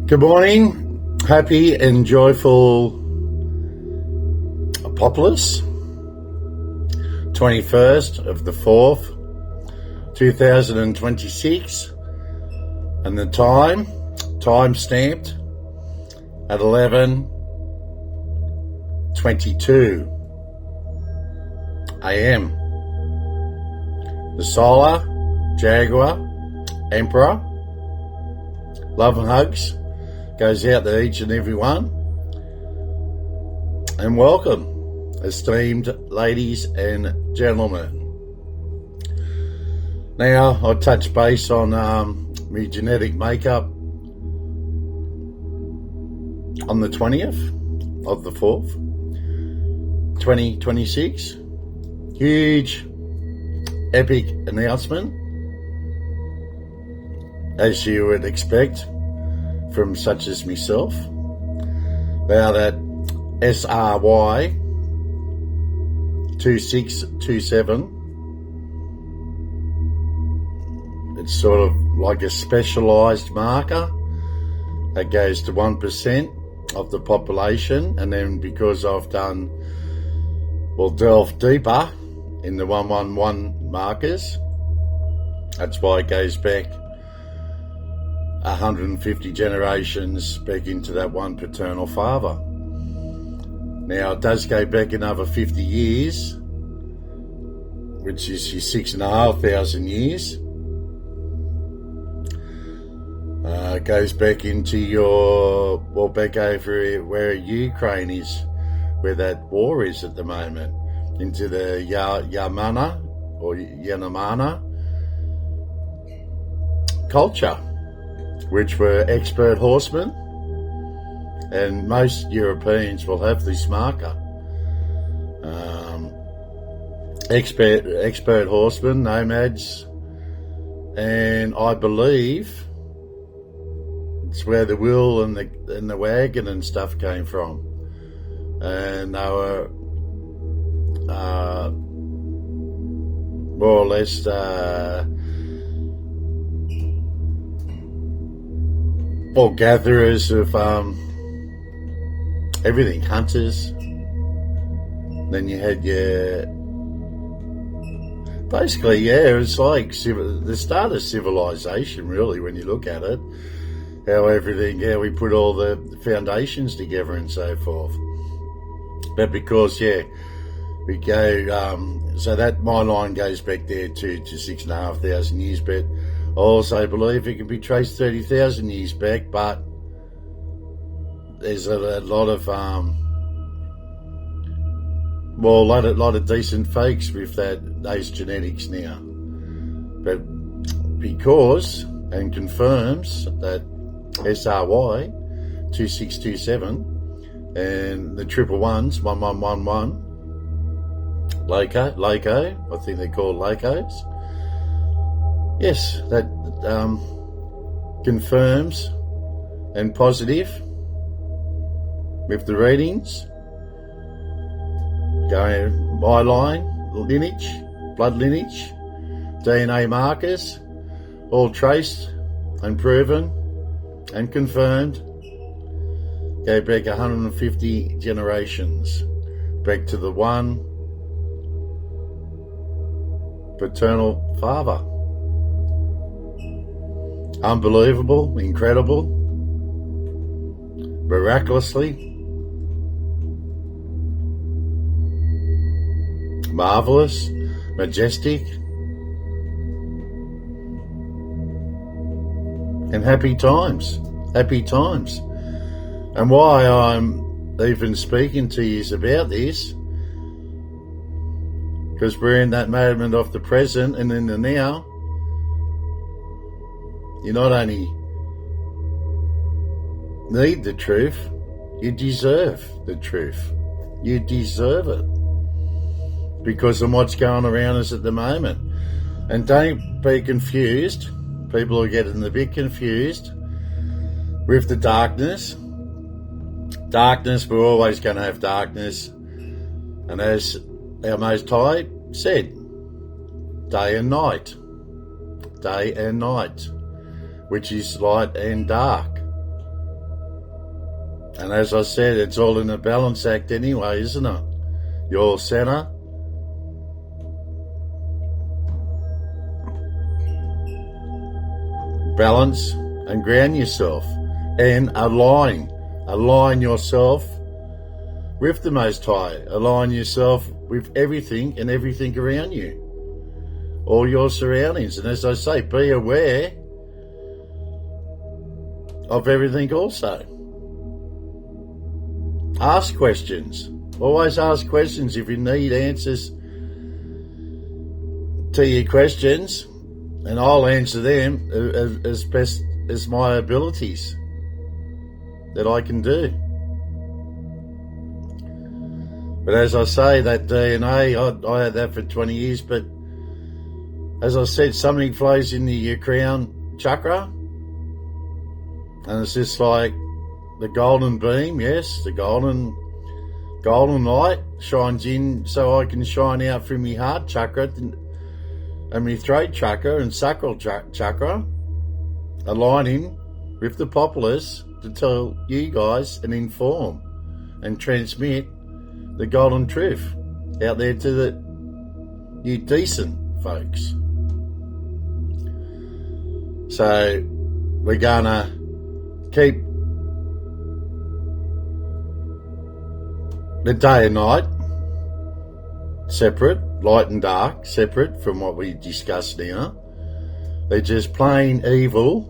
Good morning, happy and joyful Apocalypse, 21st of the 4th, 2026, and the time stamped at 11:22 a.m. The Solar Jaguar Emperor, love and hugs goes out to each and every one, and welcome, esteemed ladies and gentlemen. Now I'll touch base on my genetic makeup on the 20th of the 4th, 2026. Huge, epic announcement, as you would expect from such as myself. Now that SRY 2627, it's sort of like a specialised marker that goes to 1% of the population, and then because I've delved deeper in the 111 markers, that's why it goes back 150 generations back into that one paternal father. Now it does go back another 50 years, which is your 6,500 years. It goes back into back over where Ukraine is, where that war is at the moment, into the Yamana or Yanamana culture, which were expert horsemen, and most Europeans will have this marker. Expert horsemen, nomads, and I believe it's where the wheel and the wagon and stuff came from, and they were more or less gatherers of everything, hunters. Then you had it's like the start of civilization, really, when you look at it. How we put all the foundations together and so forth. But because, we go, so that my line goes back there to 6,500 years, but I also believe it can be traced 30,000 years back, but there's a lot of decent folks with those genetics now. But because and confirms that SRY 2627 and the 111s 1111 Loco, I think they're called Locos. Yes, that confirms and positive with the readings going my line, lineage, blood lineage, DNA markers, all traced and proven and confirmed. Go back 150 generations, back to the one paternal father. Unbelievable, incredible, miraculously, marvelous, majestic, and happy times. And why I'm even speaking to you about this, because we're in that moment of the present and in the now. You not only need the truth, you deserve the truth. You deserve it because of what's going around us at the moment. And don't be confused. People are getting a bit confused with the darkness. Darkness, we're always going to have darkness. And as our Most High said, day and night. Day and night. Which is light and dark. And as I said, it's all in a balance act anyway, isn't it? Your center. Balance and ground yourself. And align yourself with the Most High. Align yourself with everything and everything around you. All your surroundings. And as I say, be aware of everything also. Ask questions. Always ask questions if you need answers to your questions, and I'll answer them as best as my abilities that I can do. But as I say, that DNA, I had that for 20 years, but as I said, something flows into your crown chakra, and it's just like the golden beam, yes, the golden light shines in so I can shine out through my heart chakra and my throat chakra and sacral chakra, aligning with the populace to tell you guys and inform and transmit the golden truth out there to you decent folks. So we're gonna keep the day and night separate, light and dark separate from what we discussed now. They're just plain evil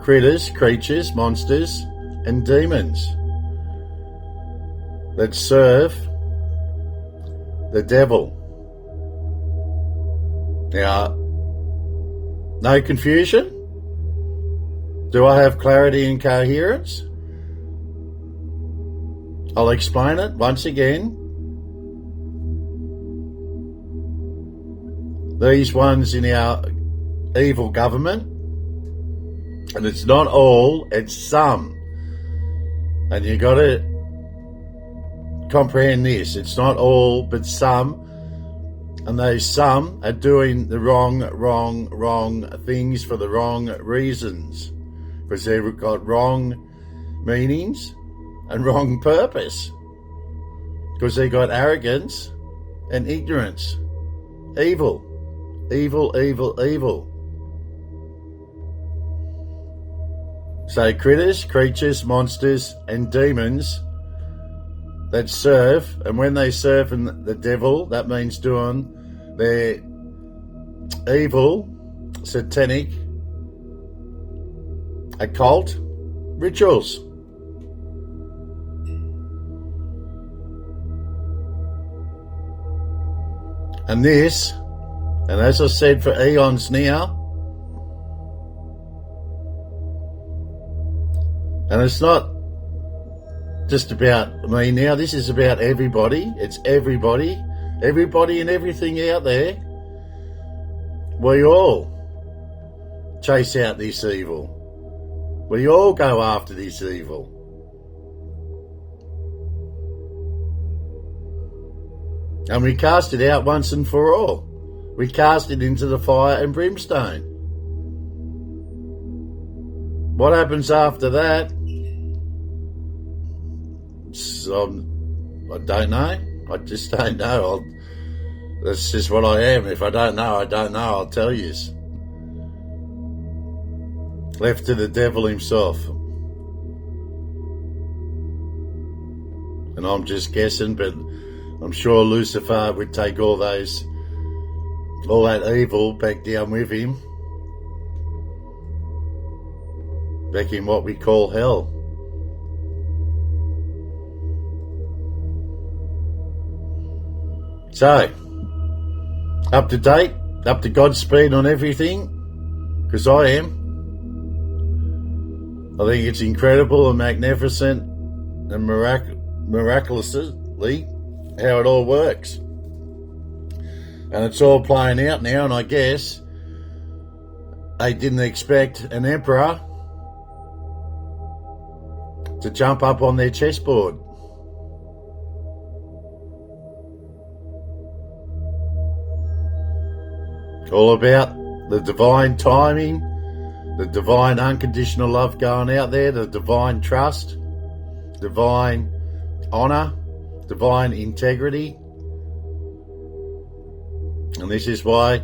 critters, creatures, monsters and demons that serve the devil. Now, no confusion? Do I have clarity and coherence? I'll explain it once again. These ones in our evil government, and it's not all, it's some. And you got to comprehend this. It's not all, but some. And those some are doing the wrong things for the wrong reasons. Because they've got wrong meanings and wrong purpose. Because they got arrogance and ignorance. Evil. So critters, creatures, monsters and demons that serve, and when they serve the devil, that means doing their evil, satanic, occult rituals. And this, and as I said for eons now, and it's not just about me now, this is about everybody. It's everybody and everything out there. We all chase out this evil. We all go after this evil. And we cast it out once and for all. We cast it into the fire and brimstone. What happens after that? I don't know. I just don't know. That's just what I am. If I don't know, I don't know. I'll tell you. Left to the devil himself. And I'm just guessing, but I'm sure Lucifer would take all that evil back down with him. Back in what we call hell. So, up to date, up to God's speed on everything, because I am. I think it's incredible and magnificent and miraculously how it all works. And it's all playing out now, and I guess they didn't expect an emperor to jump up on their chessboard. All about the divine timing the divine unconditional love going out there, the divine trust, divine honor, divine integrity. And this is why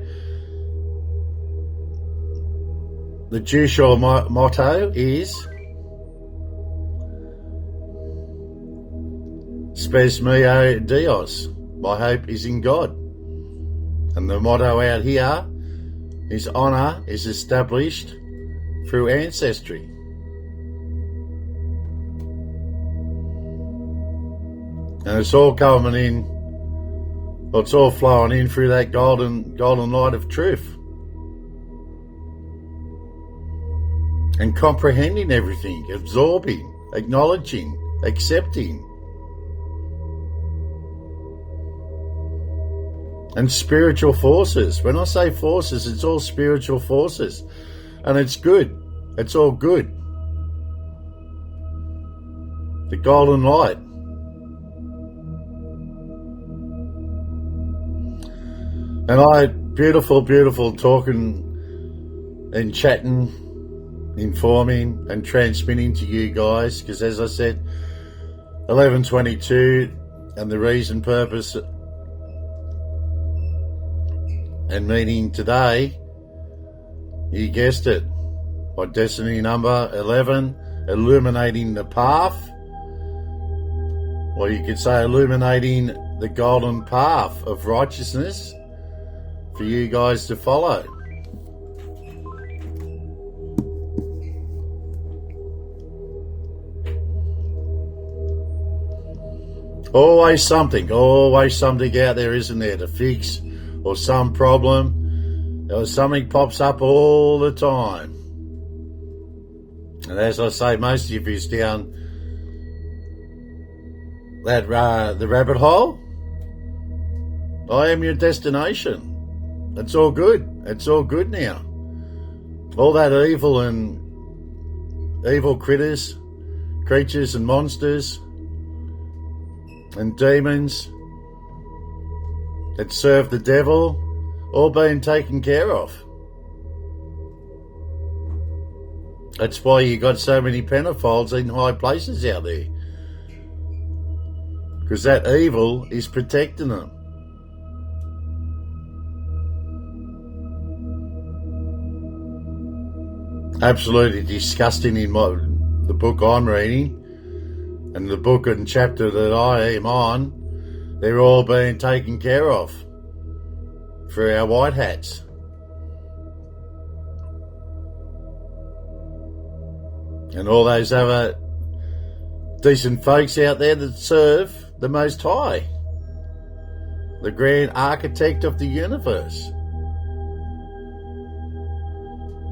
the Jewish motto is Spes meo Dios, my hope is in God. And the motto out here is honour is established through ancestry. And it's all coming in, well, it's all flowing in through that golden light of truth. And comprehending everything, absorbing, acknowledging, accepting. And spiritual forces. When I say forces, it's all spiritual forces. And it's good. It's all good. The golden light. And beautiful talking and chatting, informing and transmitting to you guys. Because as I said, 11:22 and the reason, purpose and meaning today, you guessed it, my destiny number 11, illuminating the path, or you could say illuminating the golden path of righteousness for you guys to follow. Always something out there, isn't there, to fix, or some problem, or something pops up all the time. And as I say, most of you is down that the rabbit hole. I am your destination. It's all good. It's all good now. All that evil and evil creatures and monsters and demons that serve the devil, all being taken care of. That's why you got so many pedophiles in high places out there, because that evil is protecting them. Absolutely disgusting in the book I'm reading, and the book and chapter that I am on. They're all being taken care of for our white hats. And all those other decent folks out there that serve the Most High, the grand architect of the universe.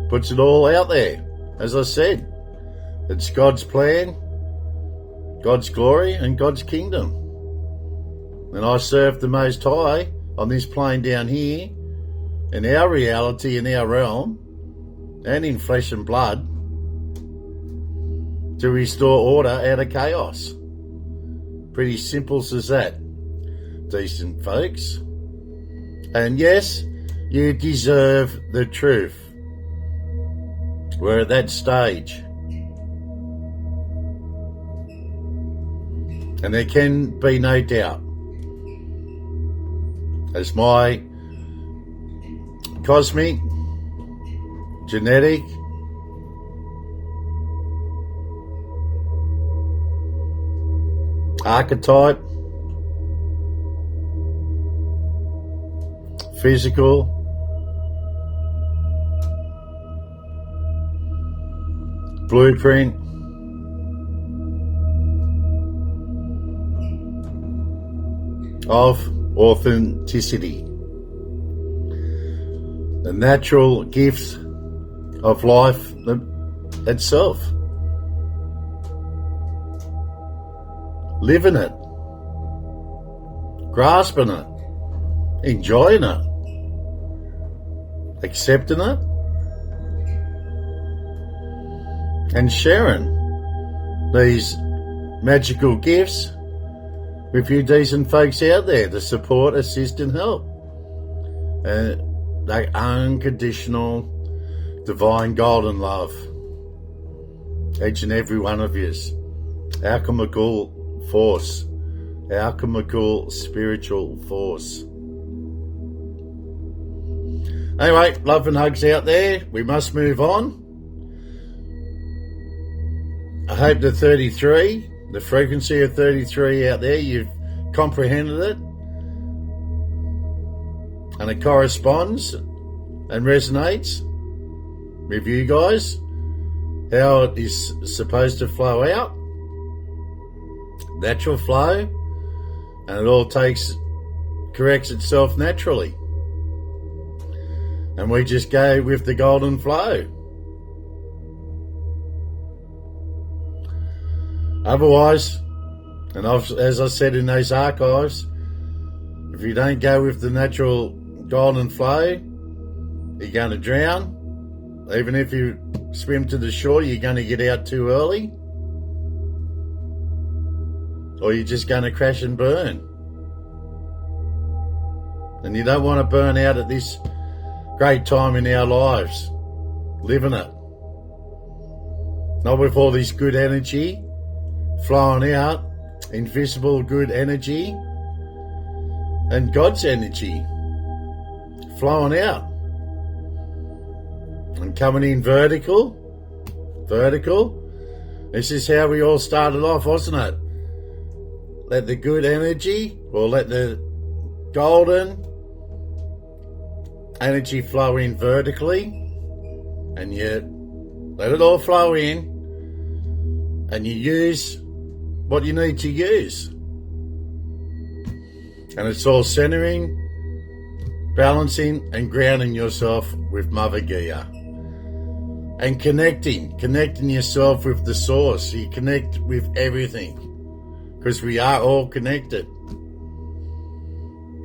Puts it all out there. As I said, it's God's plan, God's glory, and God's kingdom. And I serve the Most High on this plane down here, in our reality, in our realm, and in flesh and blood, to restore order out of chaos. Pretty simple as that, decent folks. And yes, you deserve the truth. We're at that stage. And there can be no doubt, as my cosmic, genetic, archetype, physical, blueprint, of authenticity, the natural gifts of life itself. Living it, grasping it, enjoying it, accepting it, and sharing these magical gifts with you decent folks out there to support, assist and help. The unconditional divine golden love. Each and every one of yous. Alchemical force. Alchemical spiritual force. Anyway, love and hugs out there. We must move on. I hope the 33, the frequency of 33 out there, you've comprehended it. And it corresponds and resonates with you guys. How it is supposed to flow out. Natural flow. And it all corrects itself naturally. And we just go with the golden flow. Otherwise, and as I said in those archives, if you don't go with the natural golden flow, you're going to drown. Even if you swim to the shore, you're going to get out too early. Or you're just going to crash and burn. And you don't want to burn out at this great time in our lives. Living it. Not with all this good energy flowing out, invisible good energy, and God's energy flowing out. And coming in vertical. This is how we all started off, wasn't it? Let the good energy, or let the golden energy flow in vertically, and you let it all flow in, and you use what you need to use. And it's all centering, balancing and grounding yourself with Mother Gaia. And connecting yourself with the source. You connect with everything. Because we are all connected.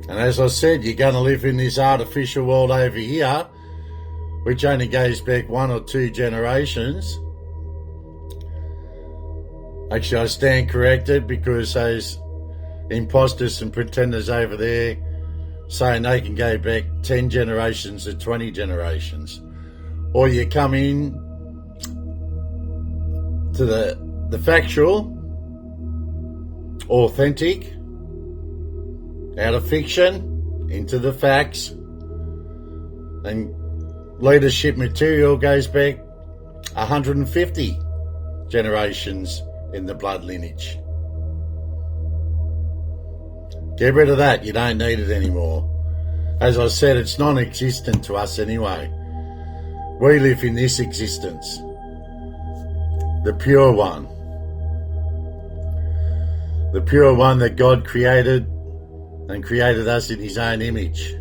And as I said, you're going to live in this artificial world over here, which only goes back 1 or 2 generations. Actually, I stand corrected because those imposters and pretenders over there saying they can go back 10 generations or 20 generations. Or you come in to the factual, authentic, out of fiction, into the facts, and leadership material goes back 150 generations in the blood lineage. Get rid of that, you don't need it anymore. As I said, it's non-existent to us anyway. We live in this existence, the pure one. The pure one that God created and created us in his own image.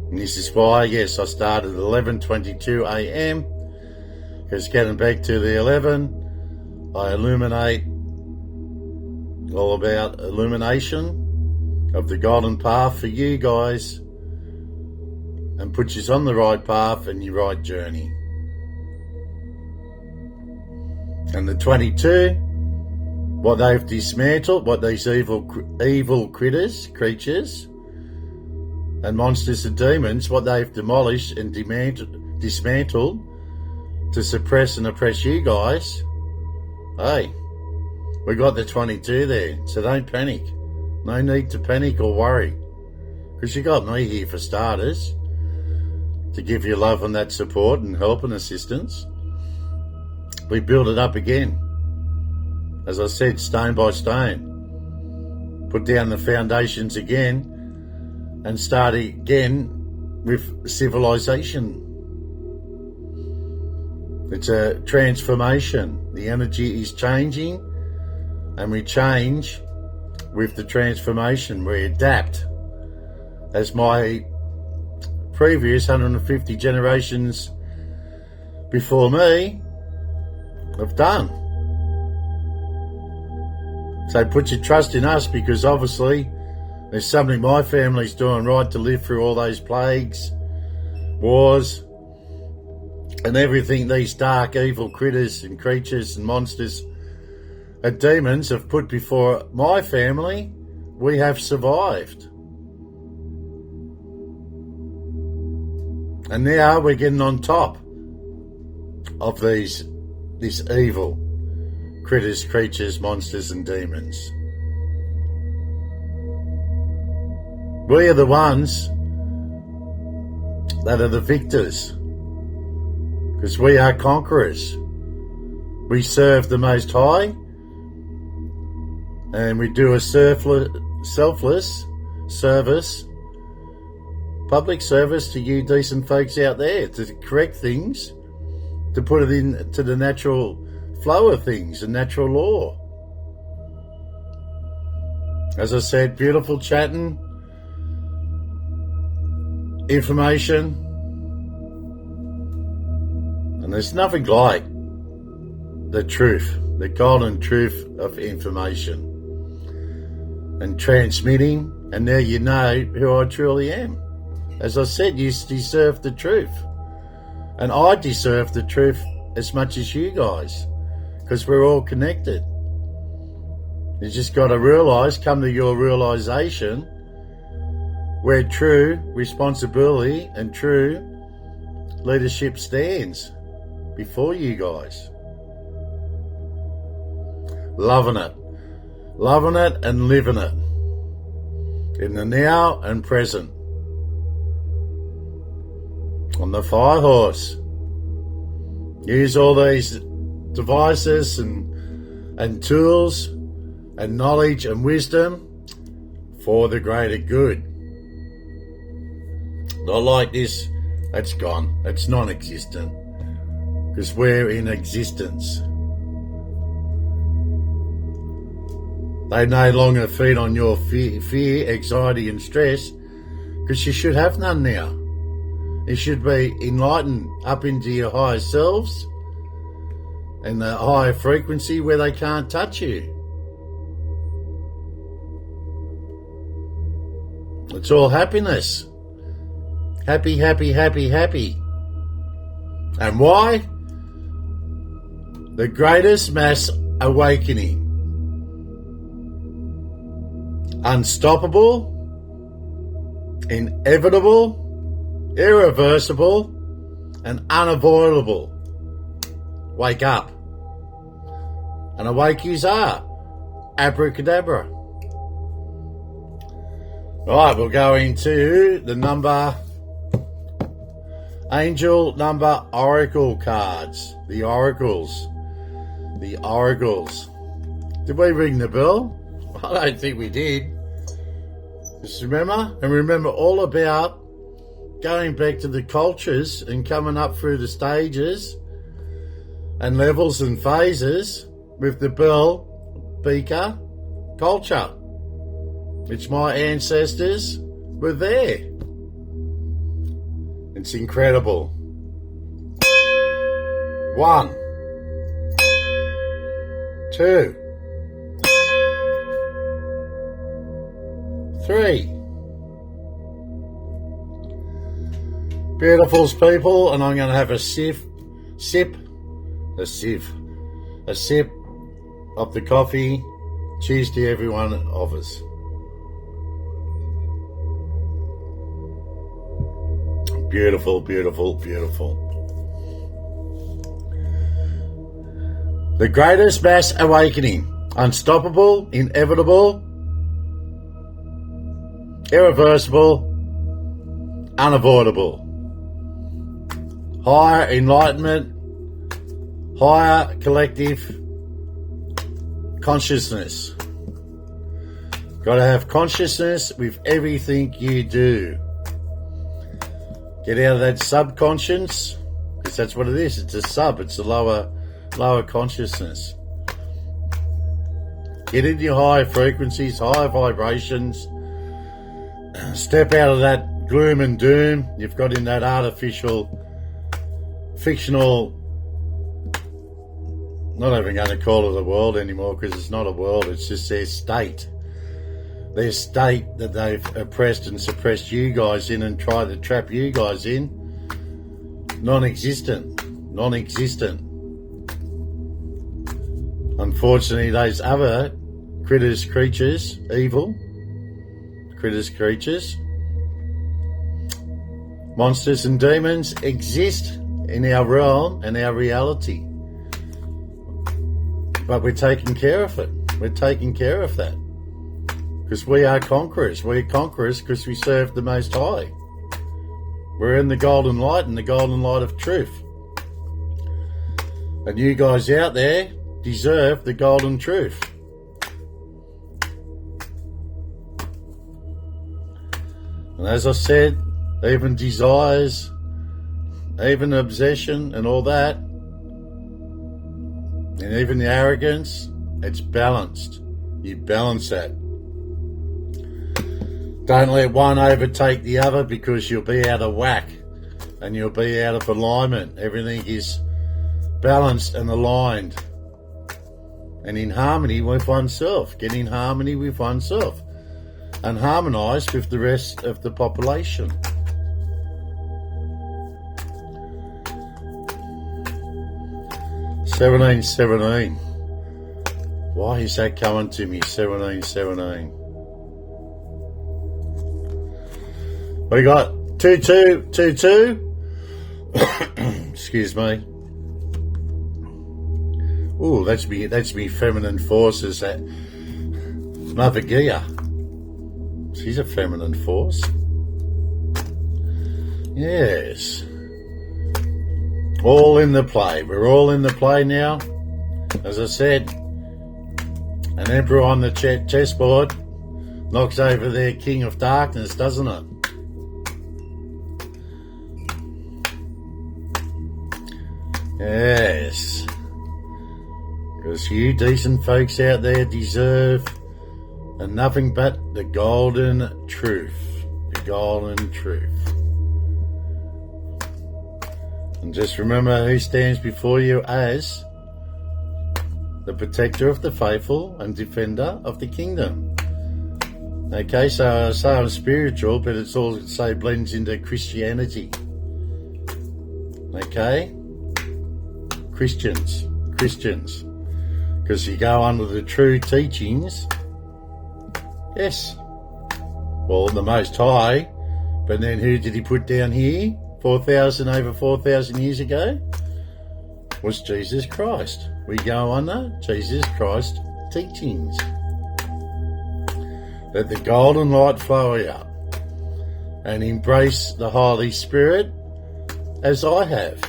And this is why, yes, I started at 11:22 a.m. because getting back to the 11, I illuminate all about illumination of the golden path for you guys and put you on the right path and your right journey. And the 22, what they've dismantled, what these evil creatures and monsters and demons, what they've demolished and dismantled to suppress and oppress you guys. Hey, we got the 22 there, so don't panic. No need to panic or worry, because you got me here for starters, to give you love and that support and help and assistance. We build it up again. As I said, stone by stone. Put down the foundations again and start again with civilization. It's a transformation. The energy is changing and we change with the transformation. We adapt. As my previous 150 generations before me have done. So put your trust in us, because obviously there's something my family's doing right to live through all those plagues, wars, and everything these dark evil critters and creatures and monsters and demons have put before my family. We have survived. And now we're getting on top of this evil critters, creatures, monsters and demons. We are the ones that are the victors, because we are conquerors. We serve the Most High, and we do a selfless service, public service to you decent folks out there, to correct things, to put it into the natural flow of things and natural law. As I said, beautiful chatting, information, and there's nothing like the truth, the golden truth of information and transmitting, and now you know who I truly am. As I said, you deserve the truth, and I deserve the truth as much as you guys, because we're all connected. You just got to realise, come to your realisation, where true responsibility and true leadership stands before you guys. Loving it and living it in the now and present. On the fire horse, use all these devices and tools and knowledge and wisdom for the greater good. Not like this, that's gone, it's non-existent, because we're in existence. They no longer feed on your fear, anxiety and stress, because you should have none now. You should be enlightened up into your higher selves and the higher frequency where they can't touch you. It's all happiness. Happy, happy, happy, happy. And why? The greatest mass awakening. Unstoppable, inevitable, irreversible, and unavoidable. Wake up. And awake yous are. Abracadabra. Right, we'll go into the angel number oracle cards. The oracles. Did we ring the bell? I don't think we did. Just remember all about going back to the cultures and coming up through the stages and levels and phases with the bell beaker culture, which my ancestors were there. It's incredible. 1, 2, 3. Beautifuls, people, and I'm going to have a sip of the coffee. Cheers to every one of us. Beautiful, beautiful, beautiful. The greatest mass awakening. Unstoppable, inevitable, irreversible, unavoidable. Higher enlightenment, higher collective consciousness. Got to have consciousness with everything you do. Get out of that subconscious, because that's what it is. It's a sub. It's a lower consciousness. Get into your higher frequencies, higher vibrations. Step out of that gloom and doom you've got in that artificial, fictional, not even going to call it a world anymore, because it's not a world, it's just their state. Their state that they've oppressed and suppressed you guys in and tried to trap you guys in. Non-existent. Unfortunately, those other critters, creatures, evil critters, creatures, Monsters and demons exist in our realm and our reality. But we're taking care of it. We're taking care of that. Because we are conquerors. We're conquerors because we serve the Most High. We're in the golden light and the golden light of truth. And you guys out there deserve the golden truth. And as I said, even desires, even obsession and all that, and even the arrogance, it's balanced. You balance that. Don't let one overtake the other, because you'll be out of whack and you'll be out of alignment. Everything is balanced and aligned and in harmony with oneself. Get in harmony with oneself and harmonise with the rest of the population. "1717. Why is that coming to me? 1717. We got 2222. Excuse me. Oh, that's me feminine forces. That Mother Gia. She's a feminine force. Yes. All in the play. We're all in the play now. As I said, an emperor on the chessboard knocks over their king of darkness, doesn't it? Yes. Because you decent folks out there deserve nothing but the golden truth. The golden truth. And just remember who stands before you as the protector of the faithful and defender of the kingdom. Okay, so I say I'm spiritual, but it's also blends into Christianity. Okay? Christians. Because you go under the true teachings. Yes. Well, the Most High. But then who did he put down here? Over 4,000 years ago? Was Jesus Christ. We go under Jesus Christ's teachings. Let the golden light flow out. And embrace the Holy Spirit as I have.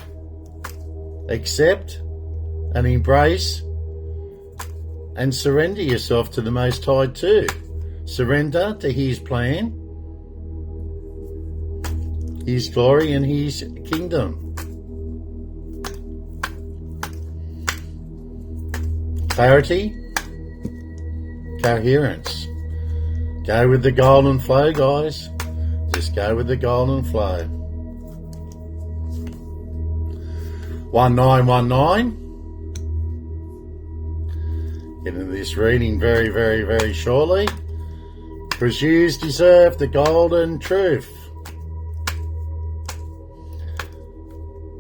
Accept and embrace and surrender yourself to the Most High too. Surrender to His plan, His glory and His kingdom. Clarity, coherence. Go with the golden flow, guys. Just go with the golden flow. 1919. Get into this reading very, very, very shortly. Because you deserve the golden truth.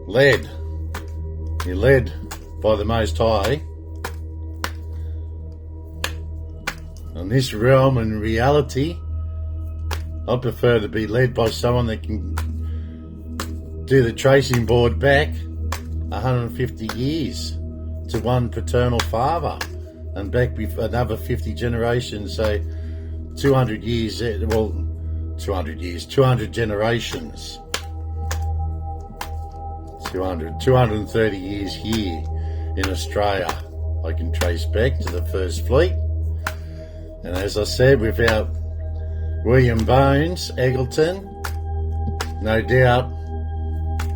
Led. You're led by the Most High. In this realm and reality, I prefer to be led by someone that can do the tracing board back 150 years to one paternal father and back another 50 generations, so 200 years, 200 generations. 230 years here in Australia. I can trace back to the First Fleet. And as I said, without William Bones, Eggleton, no doubt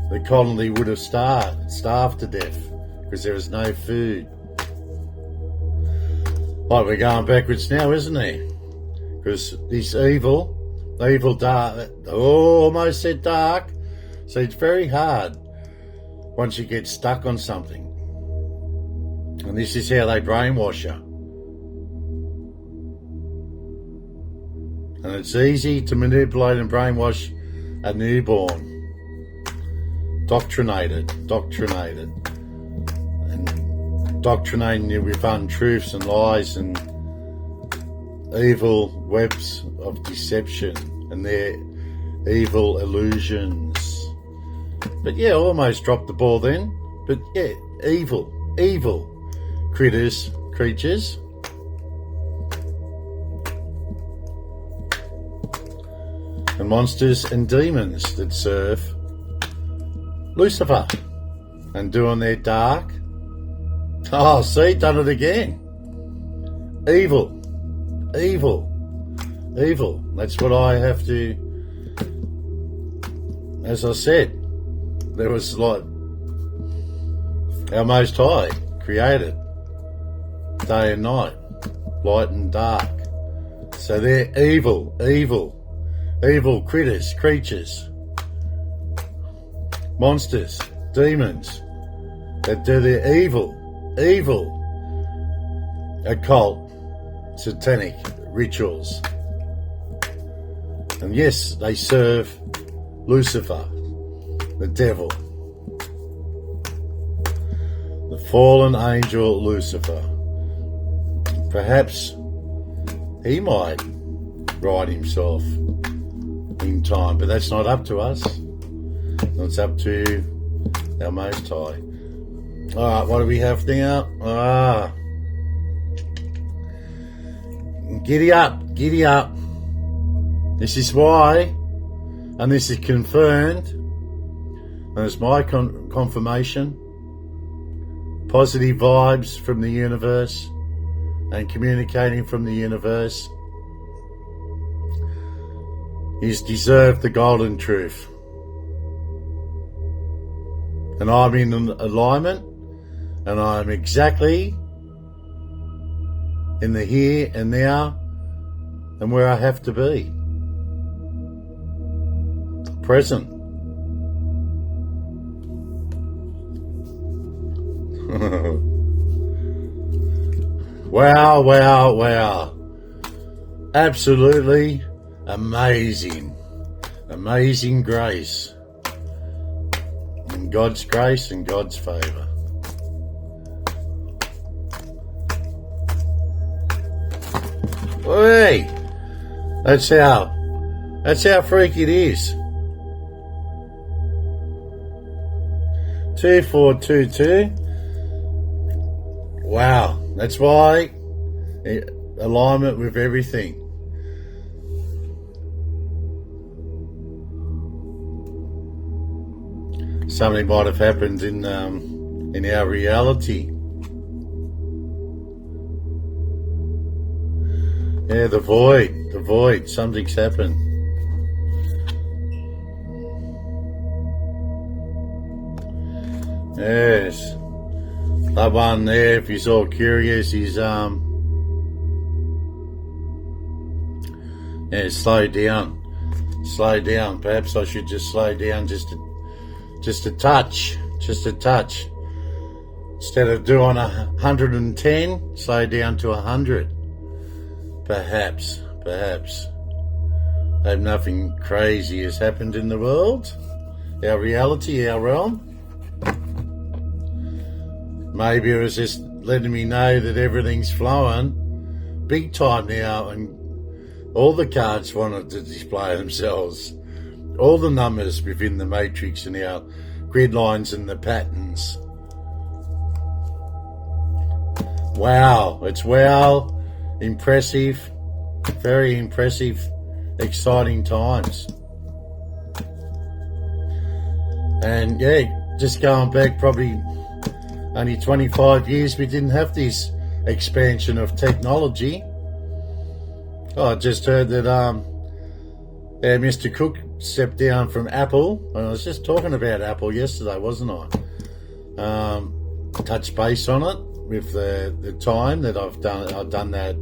the colony would have starved to death because there was no food. Like we're going backwards now, isn't it? Because this evil dark, almost said dark, so it's very hard once you get stuck on something. And this is how they brainwash you. And it's easy to manipulate and brainwash a newborn. Doctrinated. And doctrinating you with untruths and lies and evil webs of deception and their evil illusions. But yeah, almost dropped the ball then. But yeah, evil creatures. And monsters and demons that serve Lucifer and doing their dark. Oh, see, done it again. Evil. That's what I have to, as I said, there was like our Most High created day and night, light and dark. So they're evil creatures, monsters, demons that do their evil, occult, satanic rituals. And yes, they serve Lucifer, the devil, the fallen angel Lucifer. Perhaps he might right himself in time, but that's not up to us. It's up to our Most High. Alright, what do we have now? Giddy up. This is why, and this is confirmed, and it's my confirmation, positive vibes from the universe and communicating from the universe. He's deserved the golden truth. And I'm in alignment, and I'm exactly in the here and now and where I have to be. Present. Wow. Absolutely amazing grace. In God's grace and God's favour. Hey, that's how freaky it is. 2422. Wow, that's why alignment with everything. Something might have happened in our reality. Yeah, the void. Something's happened. Yes, that one there. If you're all curious, is yeah, slow down. Perhaps I should just slow down just a touch. Instead of doing 110, slow down to 100. Perhaps. I hope nothing crazy has happened in the world, our reality, our realm. Maybe it was just letting me know that everything's flowing big time now, and all the cards wanted to display themselves. All the numbers within the matrix and our grid lines and the patterns. Wow, it's impressive, very impressive, exciting times. And yeah, just going back probably only 25 years, we didn't have this expansion of technology. Oh, I just heard that Mr. Cook stepped down from Apple. And I was just talking about Apple yesterday, wasn't I? Touch base on it with the time that I've done that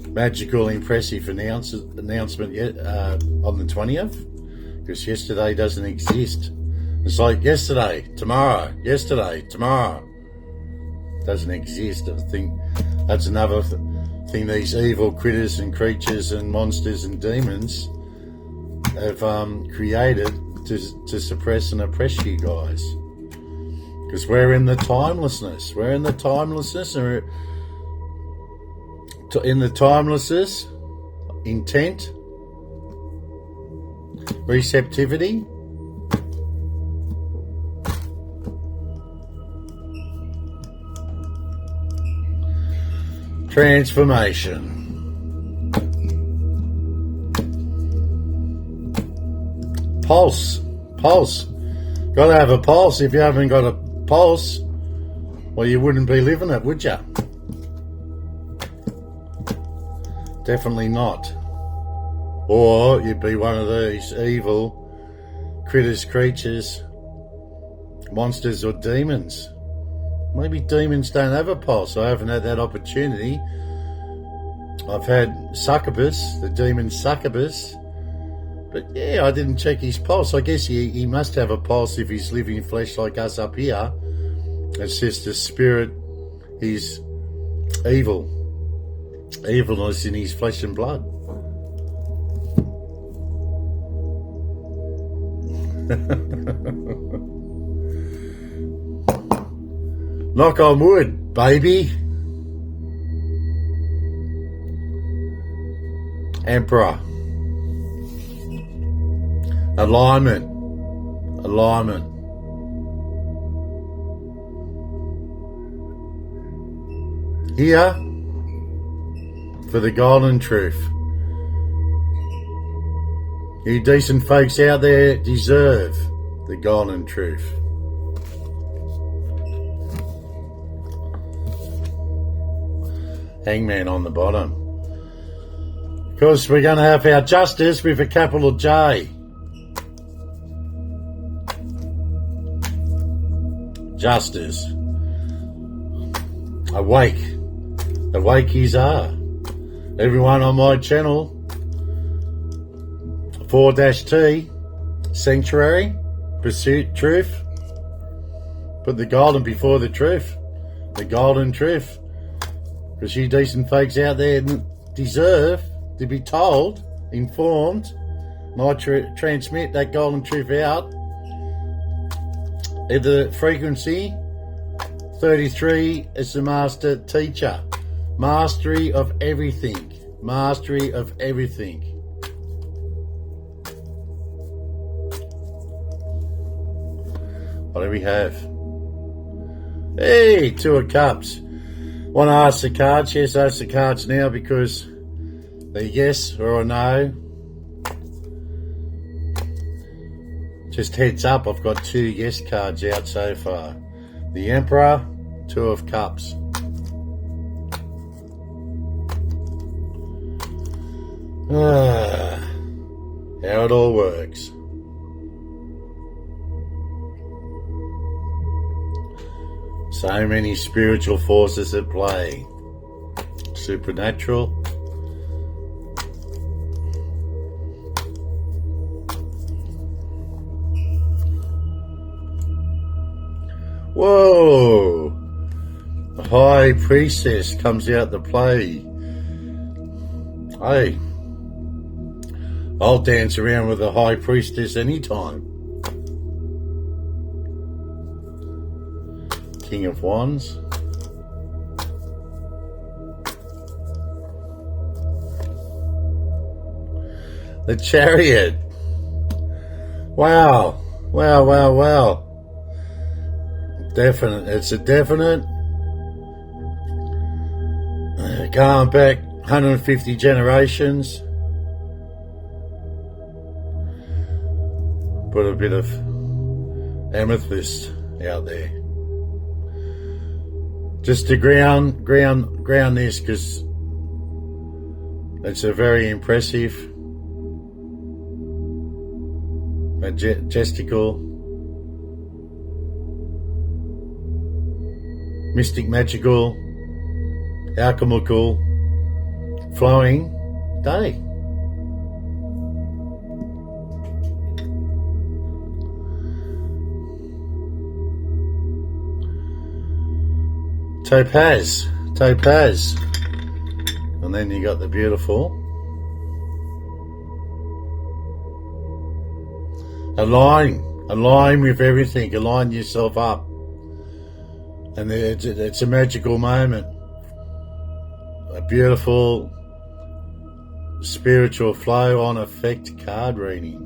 magical, impressive announcement yet on the 20th, because yesterday doesn't exist. It's like yesterday, tomorrow, doesn't exist. I think that's another thing these evil critters and creatures and monsters and demons have created to suppress and oppress you guys. Because we're in the timelessness. And in the timelessness, intent, receptivity, Transformation. Pulse. Got to have a pulse. If you haven't got a pulse, well, you wouldn't be living it, would you? Definitely not. Or you'd be one of these evil creatures, monsters or demons. Maybe demons don't have a pulse. I haven't had that opportunity. I've had succubus, the demon succubus. But yeah, I didn't check his pulse. I guess he must have a pulse if he's living flesh like us up here. It's just a spirit. He's evil. Evilness in his flesh and blood. Knock on wood, baby. Emperor. Alignment. Here for the golden truth. You decent folks out there deserve the golden truth. Hangman on the bottom. Of course, we're going to have our justice with a capital J. Justice. Awakees are. Everyone on my channel, 4-T, Sanctuary, Pursuit, Truth. Put the golden before the truth. The golden truth. Because you decent folks out there deserve to be told, informed, and I transmit that golden truth out. The frequency 33 is the master teacher. Mastery of everything. Mastery of everything. What do we have? Hey, 2 of Cups. Want to ask the cards? Yes, ask the cards now because they're yes or a no. Just heads up, I've got 2 yes cards out so far. The Emperor, 2 of Cups. How it all works. So many spiritual forces at play. Supernatural. Whoa! The High Priestess comes out to play. Hey, I'll dance around with the High Priestess anytime. King of Wands. The Chariot. Wow. Definite. It's a definite. Going back 150 generations. Put a bit of amethyst out there. Just to ground this, because it's a very impressive, majestical, mystic, magical, alchemical, flowing day. Topaz, and then you got the beautiful align with everything, align yourself up, and it's a magical moment, a beautiful spiritual flow on effect card reading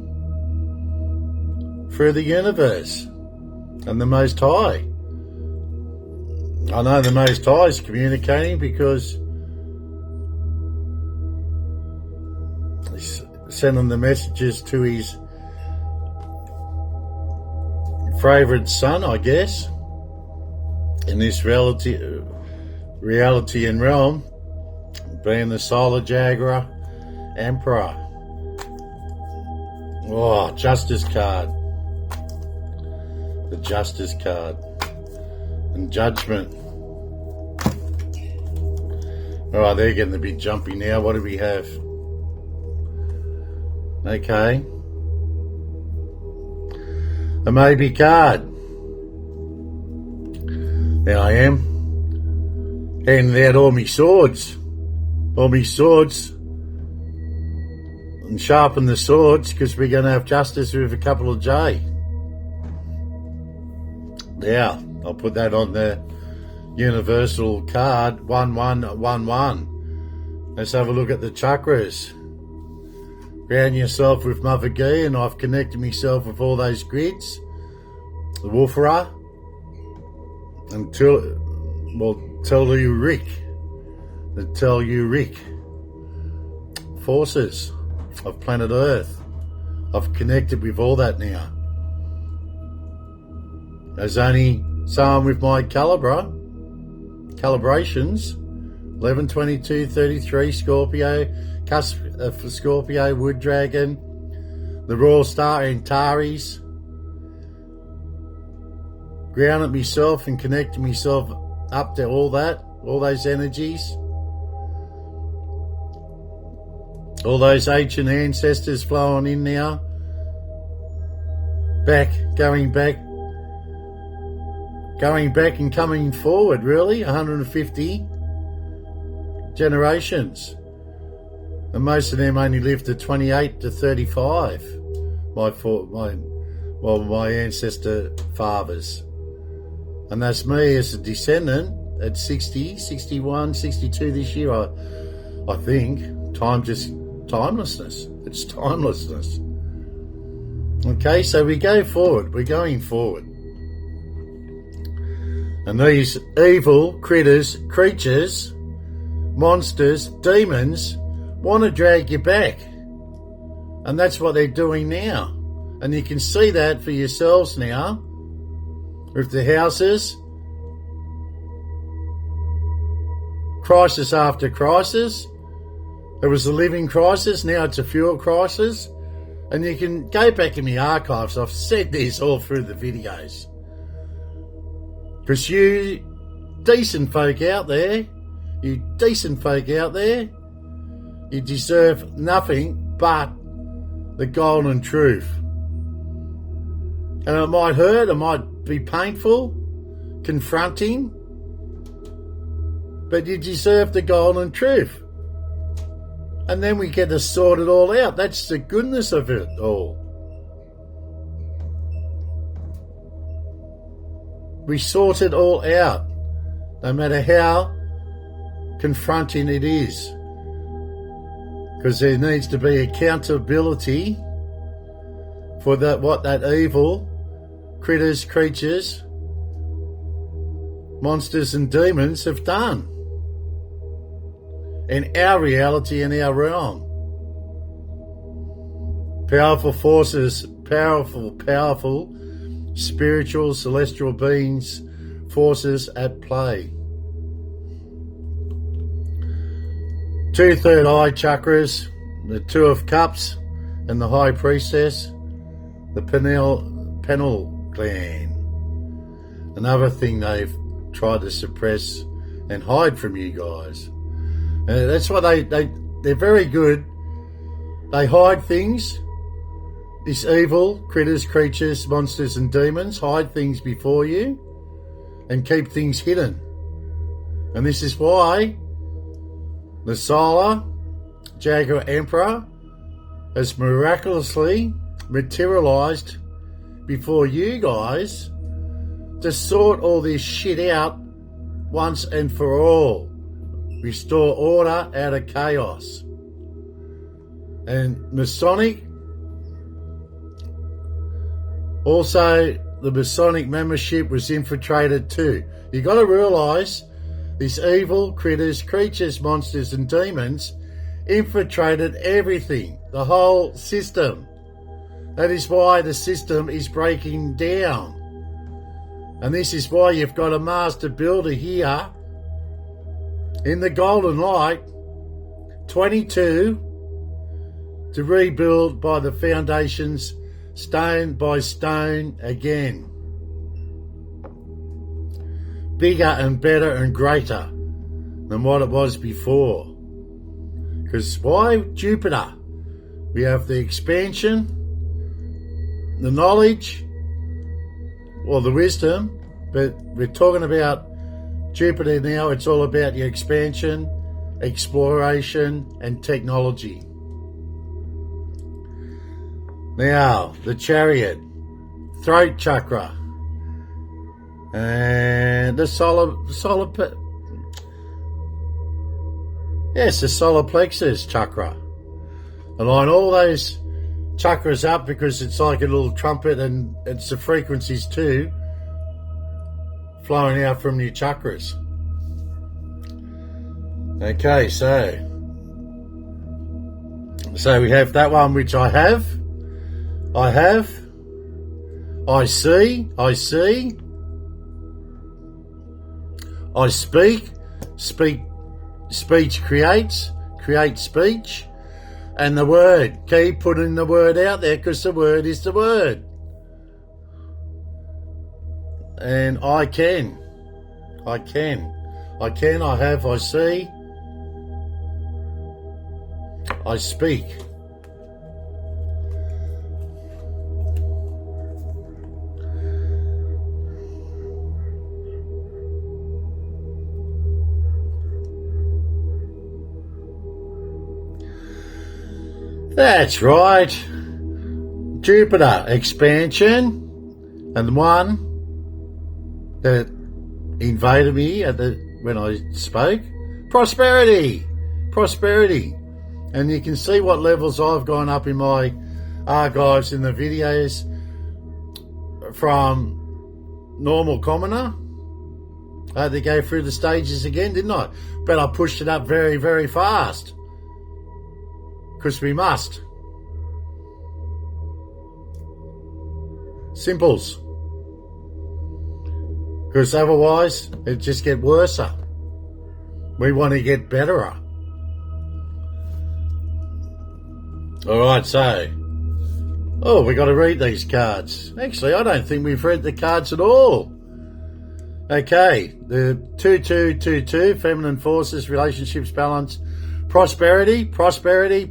through the universe and the Most High. I know the Most High is communicating because sending the messages to his favourite son, I guess, in this reality and realm, being the Solar Jaguar Emperor. Oh, Justice card. The Justice card. And Judgment. Alright, they're getting a bit jumpy now. What do we have? Okay. A maybe card. There I am. Handing out all my swords. All my swords. And sharpen the swords, because we're going to have justice with a couple of J. Now, I'll put that on the universal card, 1111. Let's have a look at the chakras. Ground yourself with Mother Ghee, and I've connected myself with all those grids. The Wolfera. And Telluric. The Telluric forces of planet Earth. I've connected with all that now. There's only someone with my calibrations, 11, 22, 33, Scorpio, cusp for Scorpio, Wood Dragon, the Royal Star, Antares. Grounded myself and connected myself up to all that, all those energies. All those ancient ancestors flowing in now. Going back and coming forward, really, 150 generations. And most of them only lived to 28 to 35, my ancestor fathers. And that's me as a descendant at 60, 61, 62 this year, I think. Timelessness. It's timelessness. Okay, so we go forward. We're going forward. And these evil creatures, monsters, demons, want to drag you back. And that's what they're doing now. And you can see that for yourselves now. With the houses. Crisis after crisis. It was a living crisis, now it's a fuel crisis. And you can go back in the archives, I've said this all through the videos. Because you decent folk out there, you deserve nothing but the golden truth. And it might hurt, it might be painful, confronting, but you deserve the golden truth. And then we get to sort it all out. That's the goodness of it all. We sort it all out, no matter how confronting it is. Because there needs to be accountability for what that evil creatures, monsters and demons have done. In our reality, in our realm. Powerful forces, powerful spiritual, celestial beings, forces at play. 2 third eye chakras, the 2 of Cups and the High Priestess, the pineal gland. Another thing they've tried to suppress and hide from you guys. And that's why they're very good. They hide things. These evil creatures, monsters and demons hide things before you and keep things hidden. And this is why the Solar Jaguar Emperor has miraculously materialized before you guys to sort all this shit out once and for all. Restore order out of chaos. And Masonic, also the Masonic membership was infiltrated too. You got to realise these evil creatures, monsters and demons infiltrated everything, the whole system. That is why the system is breaking down. And this is why you've got a master builder here in the golden light, 22, to rebuild by the foundations, stone by stone again. Bigger and better and greater than what it was before. Because why Jupiter? We have the expansion, the knowledge, or the wisdom, but we're talking about Jupiter now. It's all about your expansion, exploration, and technology. Now, the Chariot, throat chakra, and the solar plexus chakra. Align all those chakras up because it's like a little trumpet, and it's the frequencies too flowing out from your chakras. Okay, so we have that one, which I have, I see, I speak, speech creates speech, and the word, keep putting the word out there because the word is the word. And I can, I have, I see, I speak. That's right. Jupiter, expansion, and the one that invaded me when I spoke, prosperity. And you can see what levels I've gone up in my archives in the videos from normal commoner. I had to go through the stages again, didn't I? But I pushed it up very, very fast. Because we must. Simples. Because otherwise, it just get worse. We want to get better. Alright, so. Oh, we got to read these cards. Actually, I don't think we've read the cards at all. Okay, the 2222, feminine forces, relationships, balance, prosperity, vitality,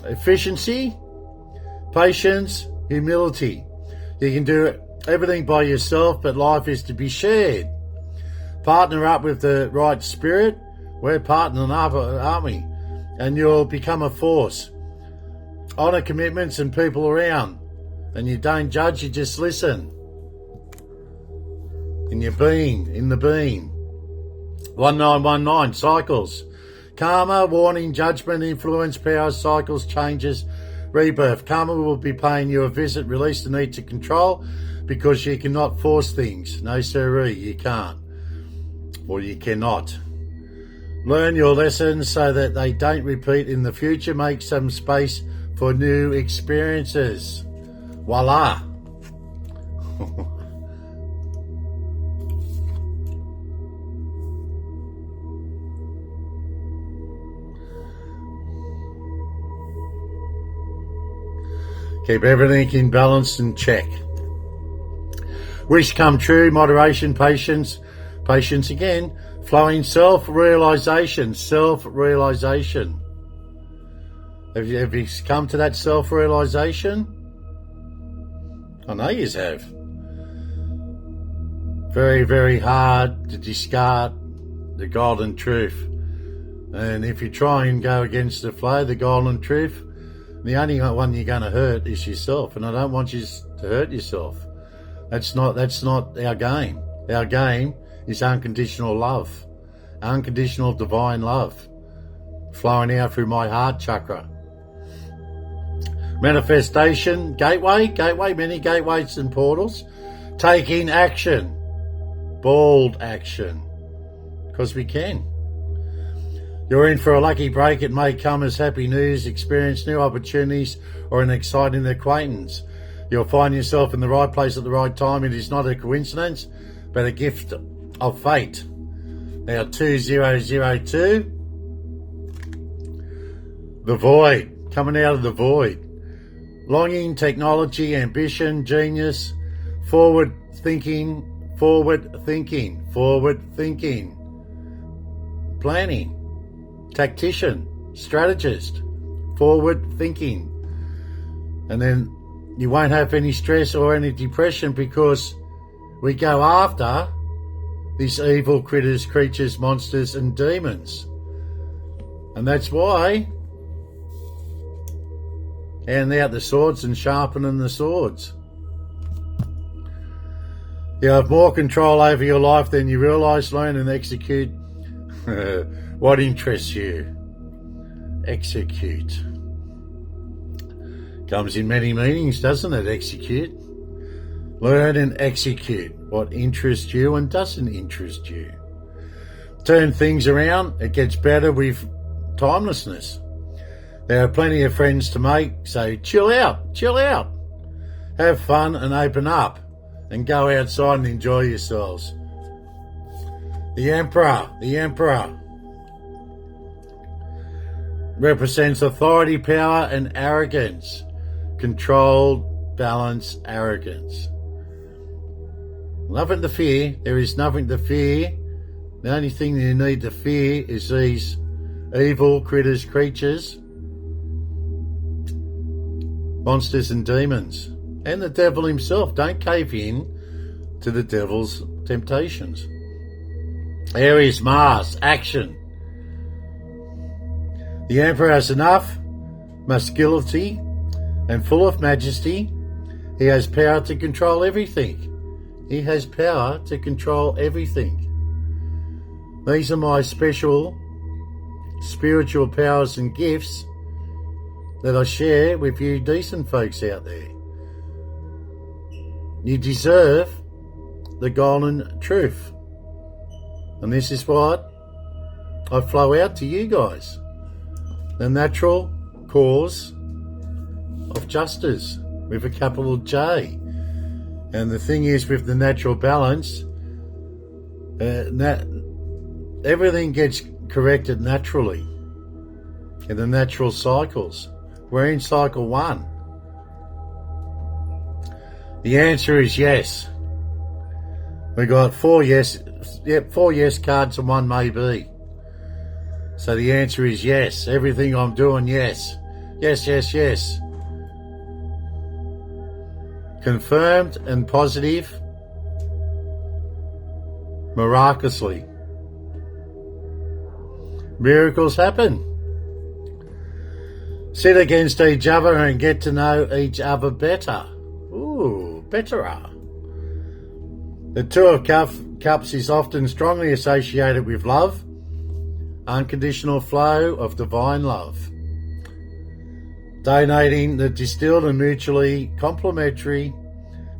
efficiency, patience, humility. You can do everything by yourself, but life is to be shared. Partner up with the right spirit. We're partnering up, aren't we? And you'll become a force. Honour commitments and people around. And you don't judge, you just listen. In the being. 1919, cycles. Karma, warning, judgment, influence, power, cycles, changes, rebirth. Karma will be paying you a visit. Release the need to control because you cannot force things. No siree, you can't. Or you cannot. Learn your lessons so that they don't repeat in the future. Make some space for new experiences. Voila. Keep everything in balance and check. Wish come true, moderation, patience again, flowing self-realization. Have you come to that self-realization? I know you have. Very, very hard to discard the golden truth. And if you try and go against the flow, the golden truth, the only one you're going to hurt is yourself. And I don't want you to hurt yourself. That's not our game. Our game is unconditional love. Unconditional divine love. Flowing out through my heart chakra. Manifestation, gateway, many gateways and portals. Taking action. Bold action. because we can. You're in for a lucky break. It may come as happy news, experience new opportunities, or an exciting acquaintance. You'll find yourself in the right place at the right time. It is not a coincidence, but a gift of fate. Now, 2002, the void, coming out of the void. Longing, technology, ambition, genius, forward thinking, planning, tactician, strategist, forward thinking. And then you won't have any stress or any depression because we go after these evil critters, creatures, monsters and demons. And that's why hand out the swords and sharpening the swords. You have more control over your life than you realise. Learn and execute what interests you. Execute. Comes in many meanings, doesn't it? Execute. Learn and execute what interests you and doesn't interest you. Turn things around. It gets better with timelessness. There are plenty of friends to make, so chill out. Have fun and open up and go outside and enjoy yourselves. The Emperor represents authority, power and arrogance. Controlled, balance, arrogance. Nothing to fear. There is nothing to fear. The only thing you need to fear is these evil critters, creatures, monsters and demons. And the devil himself. Don't cave in to the devil's temptations. Aries, Mars, action. The Emperor has enough masculinity and full of majesty. He has power to control everything. These are my special spiritual powers and gifts that I share with you decent folks out there. You deserve the golden truth. And this is what I flow out to you guys. The natural cause of justice with a capital J. And the thing is, with the natural balance, everything gets corrected naturally in the natural cycles. We're in cycle 1. The answer is yes. We got 4 yes cards and 1 maybe. So the answer is yes. Everything I'm doing, yes. Yes. Confirmed and positive. Miraculously. Miracles happen. Sit against each other and get to know each other better. Ooh, betterer. The Two of Cups is often strongly associated with love, unconditional flow of divine love. Donating the distilled and mutually complementary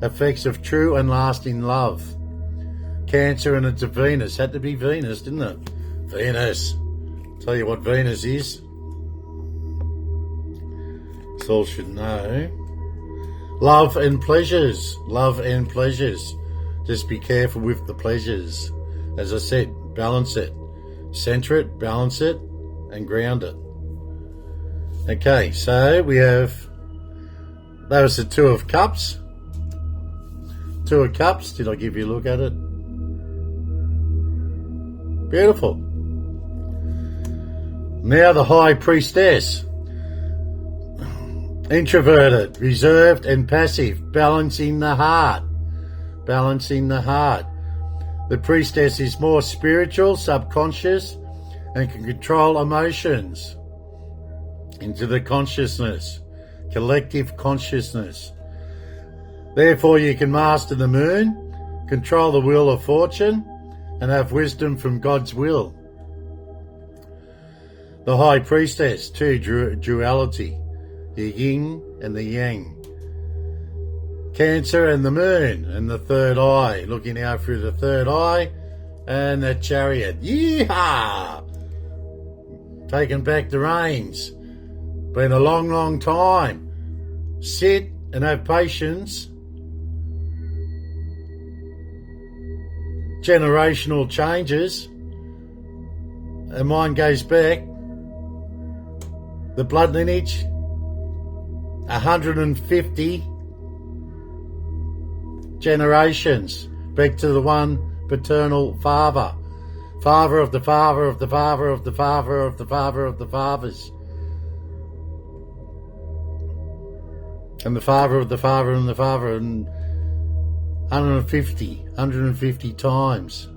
effects of true and lasting love. Cancer and it's a Venus. Had to be Venus, didn't it? Venus. Tell you what Venus is. That's all should know. Love and pleasures. Just be careful with the pleasures. As I said, balance it. Center it, balance it, and ground it. Okay, so we have, that was the Two of Cups. Two of Cups, did I give you a look at it? Beautiful. Now the High Priestess. Introverted, reserved and passive, balancing the heart. The Priestess is more spiritual, subconscious, and can control emotions into the consciousness, collective consciousness. Therefore, you can master the moon, control the wheel of fortune, and have wisdom from God's will. The High Priestess, duality, the yin and the yang. Cancer and the moon and the third eye, looking out through the third eye, And the Chariot. Yeehaw! Taking back the reins. Been a long, long time. Sit and have patience. Generational changes. And mine goes back. The blood lineage. 150 generations. Back to the one paternal father. Father of the father of the father of the father of the father of the fathers. And the father of the father and the father, and 150 times.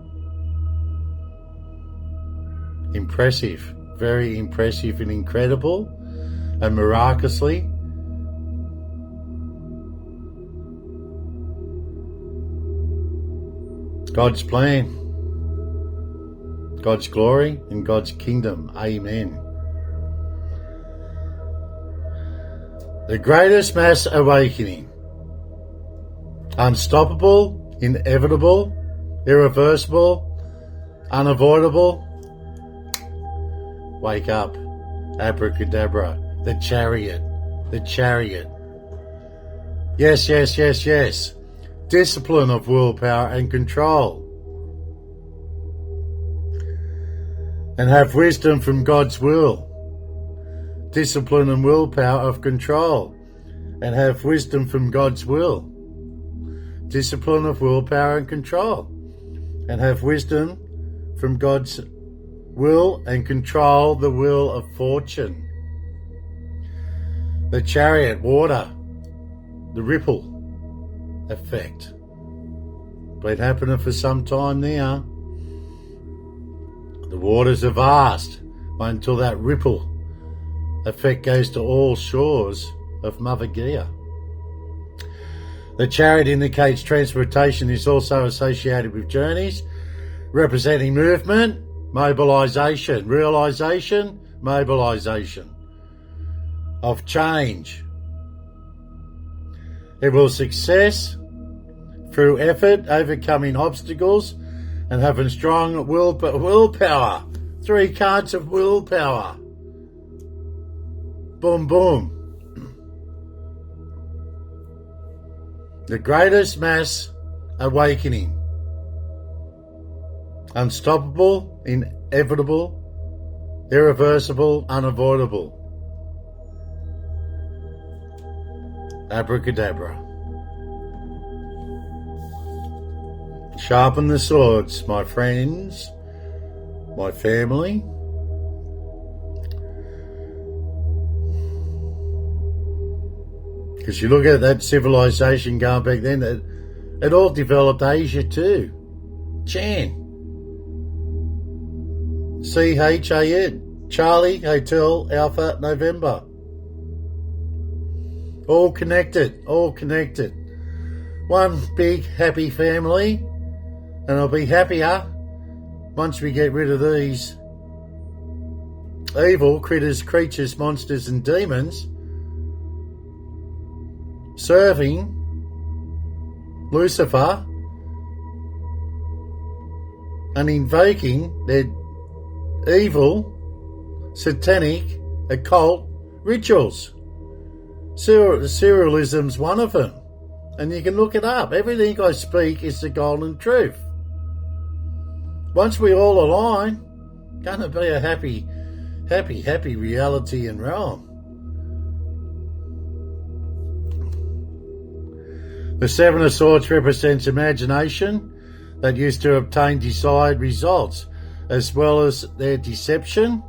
Impressive, very impressive and incredible, and miraculously God's plan, God's glory, and God's kingdom. Amen. The greatest mass awakening. Unstoppable, inevitable, irreversible, unavoidable. Wake up. Abracadabra. The Chariot. The Chariot. Yes, yes, yes, yes. Discipline of willpower and control. And have wisdom from God's will. Discipline and willpower of control. And have wisdom from God's will. Discipline of willpower and control. And have wisdom from God's will and control the wheel of fortune. The Chariot, water, the ripple effect. Been happening for some time now. The waters are vast until that ripple effect goes to all shores of Mother Gaia. The Chariot indicates transportation is also associated with journeys, representing movement, mobilization, realization, mobilization of change. It will success through effort, overcoming obstacles, and having strong willpower. 3 cards of willpower. Boom, boom. The greatest mass awakening. Unstoppable, inevitable, irreversible, unavoidable. Abracadabra. Sharpen the swords, my friends, my family. Because you look at that civilization going back then, it all developed Asia too. Chan. CHAN. Charlie, Hotel, Alpha, November. All connected, all connected. One big happy family. And I'll be happier once we get rid of these evil critters, creatures, monsters and demons serving Lucifer and invoking their evil, satanic, occult rituals. Serialism's one of them. And you can look it up. Everything I speak is the golden truth. Once we all align, going to be a happy reality and realm. The 7 of Swords represents imagination that used to obtain desired results, as well as their deception,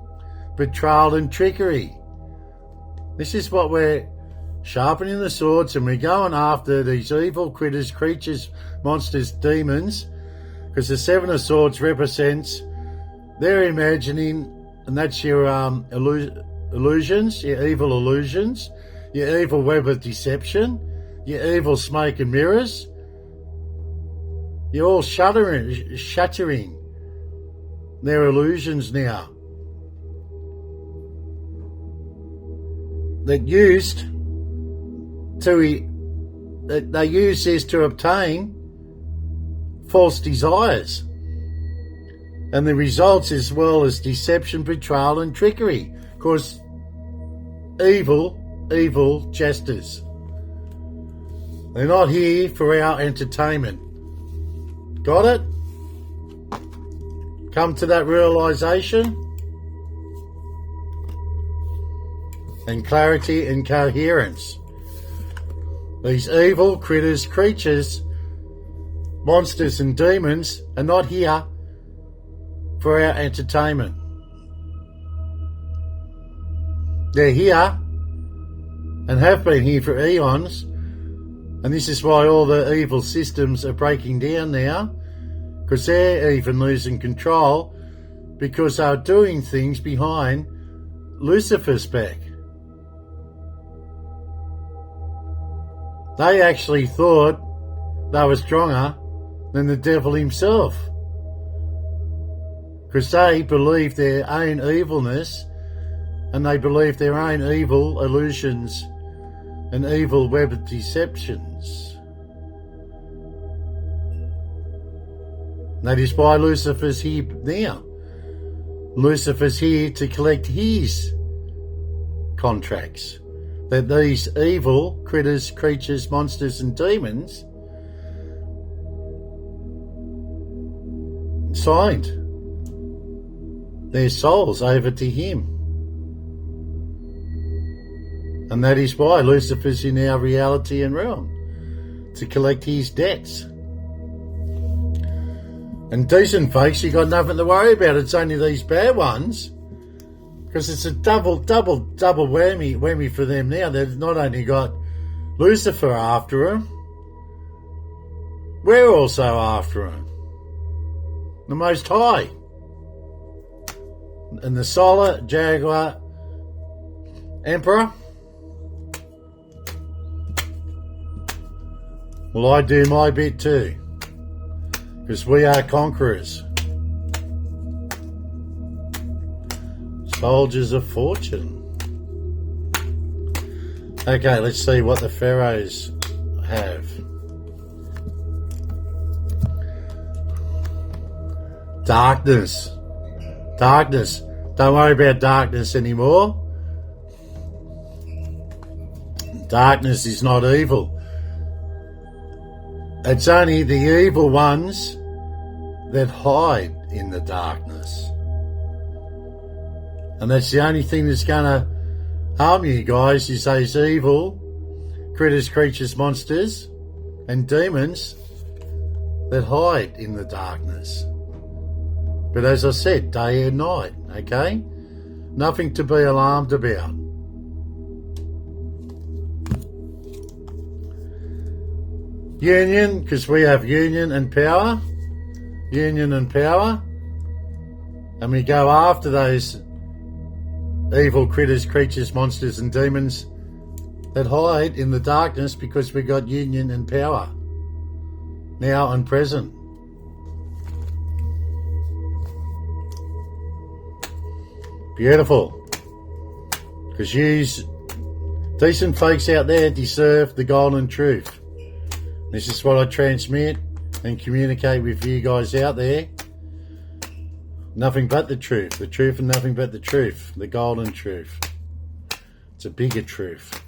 betrayal and trickery. This is what we're sharpening the swords, and we're going after these evil critters, creatures, monsters, demons, because the 7 of Swords represents their imagining, and that's your illusions, your evil illusions, your evil web of deception, your evil smoke and mirrors. You're all shattering their illusions now. That they use this to obtain false desires. and the results as well as deception, betrayal and trickery. Of course, evil jesters. They're not here for our entertainment. Got it? Come to that realization? And clarity and coherence. These evil critters, creatures, monsters and demons are not here for our entertainment. They're here and have been here for eons, and this is why all the evil systems are breaking down now, because they're even losing control because they're doing things behind Lucifer's back. They actually thought they were stronger than the devil himself, because they believed their own evilness, and they believed their own evil illusions and evil web of deceptions. That is why Lucifer's here now. Lucifer's here to collect his contracts that these evil critters, creatures, monsters and demons signed their souls over to him. And that is why Lucifer's in our reality and realm, to collect his debts. And decent folks, you got nothing to worry about. It's only these bad ones, because it's a double whammy for them now. They've not only got Lucifer after him, we're also after him. The Most High. And the Solar Jaguar Emperor. Well, I do my bit too, because we are conquerors. Soldiers of fortune. Okay, let's see what the pharaohs have. Darkness. Darkness. Don't worry about darkness anymore. Darkness is not evil. It's only the evil ones that hide in the darkness. And that's the only thing that's going to harm you guys, is those evil critters, creatures, monsters and demons that hide in the darkness. But as I said, day and night, okay? Nothing to be alarmed about. Union, because we have union and power. Union and power. And we go after those evil critters, creatures, monsters and demons that hide in the darkness, because we got union and power. Now and present. Beautiful. Because you decent folks out there deserve the golden truth. This is what I transmit and communicate with you guys out there. Nothing but the truth and nothing but the truth, the golden truth. It's a bigger truth.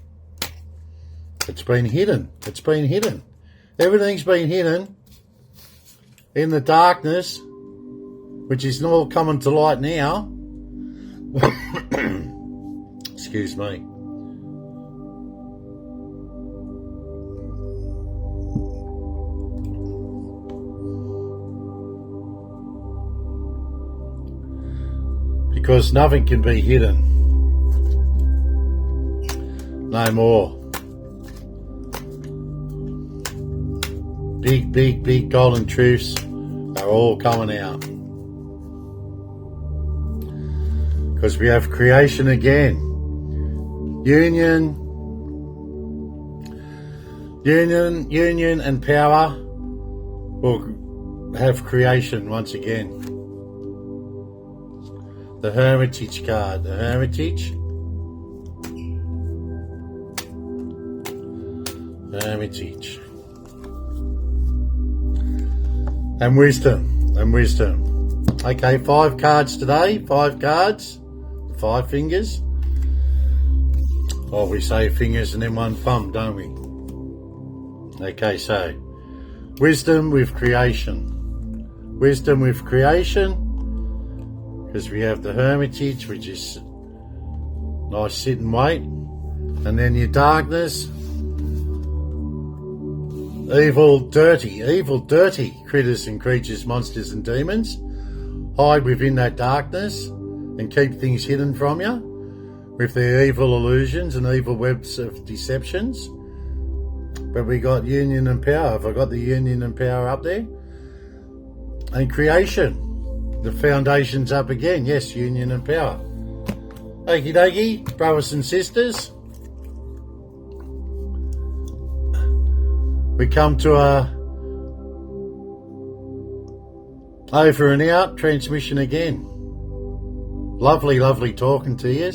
It's been hidden. It's been hidden. Everything's been hidden in the darkness, which is all coming to light now. Excuse me. Because nothing can be hidden. No more. Big golden truths are all coming out. Because we have creation again. Union and power will have creation once again. The Hermitage card. The Hermitage. Hermitage. And wisdom. And wisdom. Okay, 5 cards today. 5 cards. 5 fingers. Well, we say fingers and then one thumb, don't we? Okay, so wisdom with creation. Wisdom with creation. Because we have the Hermitage, which is nice sit and wait. And then your darkness. Evil, dirty critters and creatures, monsters and demons. Hide within that darkness and keep things hidden from you with their evil illusions and evil webs of deceptions. But we got union and power. Have I got the union and power up there? And creation. The foundation's up again. Yes, union and power. Okie dokie, brothers and sisters. We come to a over and out transmission again. Lovely, lovely talking to you.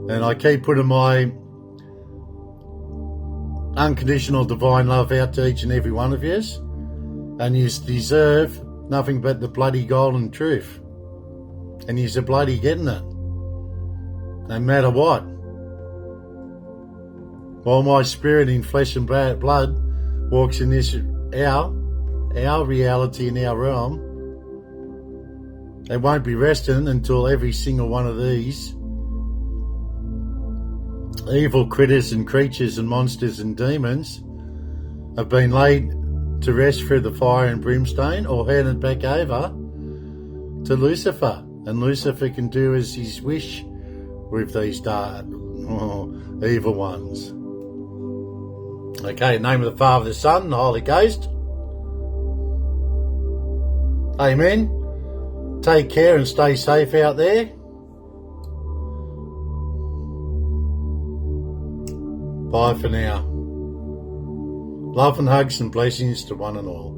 And I keep putting my unconditional divine love out to each and every one of you. And you deserve nothing but the bloody golden truth. And you're bloody getting it. No matter what. While my spirit in flesh and blood walks in this our reality in our realm, they won't be resting until every single one of these evil critters and creatures and monsters and demons have been laid to rest through the fire and brimstone or handed back over to Lucifer. And Lucifer can do as his wish with these evil ones. Okay, in the name of the Father, the Son, and the Holy Ghost. Amen. Take care and stay safe out there. Bye for now. Love and hugs and blessings to one and all.